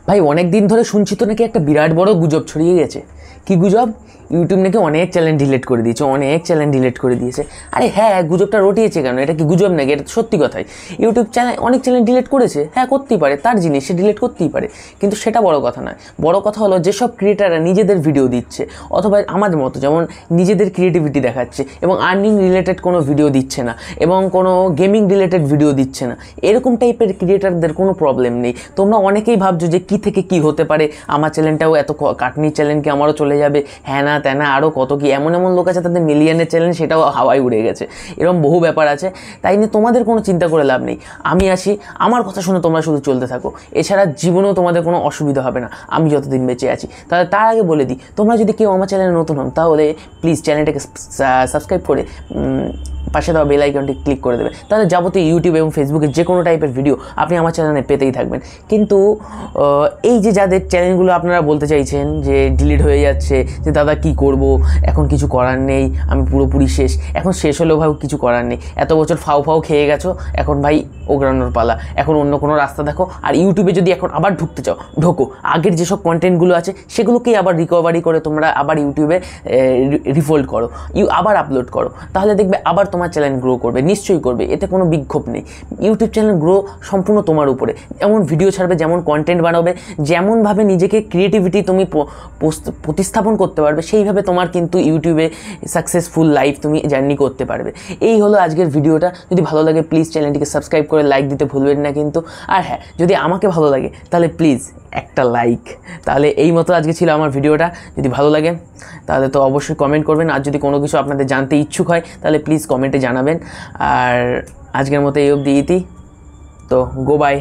ভাই অনেক দিন ধরে শুনছি তো নাকি একটা বিরাট বড় গুজব ছড়িয়ে গেছে। কি গুজব? ইউটিউব নাকি অনেক চ্যানেল ডিলিট করে দিয়েছে, অনেক চ্যানেল ডিলিট করে দিয়েছে। আরে হ্যাঁ, গুজবটা রটিয়েছে কেন? এটা কি গুজব নাকি? এটা সত্যি কথাই। ইউটিউব চ্যানেল অনেক চ্যানেল ডিলিট করেছে, হ্যাঁ করতেই পারে, তার জিনিস, সে ডিলিট করতেই পারে, কিন্তু সেটা বড় কথা নয়। বড় কথা হলো যেসব ক্রিয়েটাররা নিজেদের ভিডিও দিচ্ছে অথবা আমাদের মতো যেমন নিজেদের ক্রিয়েটিভিটি দেখাচ্ছে এবং আর্নিং রিলেটেড কোনো ভিডিও দিচ্ছে না এবং কোনো গেমিং রিলেটেড ভিডিও দিচ্ছে না, এরকম টাইপের ক্রিয়েটারদের কোনো প্রবলেম নেই। তোমরা অনেকেই ভাবছো যে কী থেকে কী হতে পারে, আমার চ্যানেলটাও এত কাটনির চ্যানেল কি আমারও চলে যাবে, হ্যাঁ না তেনা আরও কত কি, এমন এমন লোক আছে তাদের মিলিয়নের চ্যানেল সেটাও হাওয়ায় উড়ে গেছে, এরকম বহু ব্যাপার আছে। তাই নিয়ে তোমাদের কোনো চিন্তা করে লাভ নেই। আমি আছি, আমার কথা শুনে তোমরা শুধু চলতে থাকো, এছাড়া জীবনেও তোমাদের কোনো অসুবিধা হবে না আমি যতদিন বেঁচে আছি। তাহলে তার আগে বলে দিই, তোমরা যদি কেউ আমার চ্যানেলে নতুন হন তাহলে প্লিজ চ্যানেলটাকে সাবস্ক্রাইব করে পাশে দেওয়া বেল আইকনটি ক্লিক করে দেবে, তাহলে যাবতীয় ইউটিউব এবং ফেসবুকে যে কোনো টাইপের ভিডিও আপনি আমার চ্যানেলে পেতেই থাকবেন। কিন্তু এই যে যাদের চ্যানেলগুলো আপনারা বলতে চাইছেন যে ডিলিট হয়ে যাচ্ছে, যে দাদা কি করব, এখন কিছু করার নেই, আমি পুরোপুরি শেষ, এখন শেষ হলেও ভাই কিছু করার নেই, এত বছর ফাও খেয়ে গেছো, এখন ভাই ওগড়ানোর পালা, এখন অন্য কোনো রাস্তা দেখো। আর ইউটিউবে যদি এখন আবার ঢুকতে চাও ঢোকো, আগের যেসব কন্টেন্টগুলো আছে সেগুলোকেই আবার রিকভারি করে তোমরা আবার ইউটিউবে রিফোল্ড করো, আবার আপলোড করো, তাহলে দেখবে আবার তোমার চ্যানেল গ্রো করবে, নিশ্চয়ই করবে, এতে কোনো বিক্ষোভ নেই। ইউটিউব চ্যানেল গ্রো সম্পূর্ণ তোমার উপরে, যেমন ভিডিও ছাড়বে, যেমন কন্টেন্ট বানাবে, যেমনভাবে নিজেকে ক্রিয়েটিভিটি তুমি প্রতিস্থাপন করতে পারবে, সেইভাবে তোমার কিন্তু ইউটিউবে সাকসেসফুল লাইফ তুমি জার্নি করতে পারবে। এই হলো আজকের ভিডিওটা। যদি ভালো লাগে প্লিজ চ্যানেলটিকে সাবস্ক্রাইব করে লাইক দিতে ভুলবেন না কিন্তু। আর হ্যাঁ, যদি আমাকে ভালো লাগে তাহলে প্লিজ একটা লাইক। তাহলে এই মতো আজকে ছিল আমার ভিডিওটা। যদি ভালো লাগে তাহলে তো অবশ্যই কমেন্ট করবেন, আর যদি কোনো কিছু আপনাদের জানতে ইচ্ছুক হয় তাহলে প্লিজ কমেন্টে জানাবেন। আর আজকের মতো এই অবধি ইতি, তো গো বাই।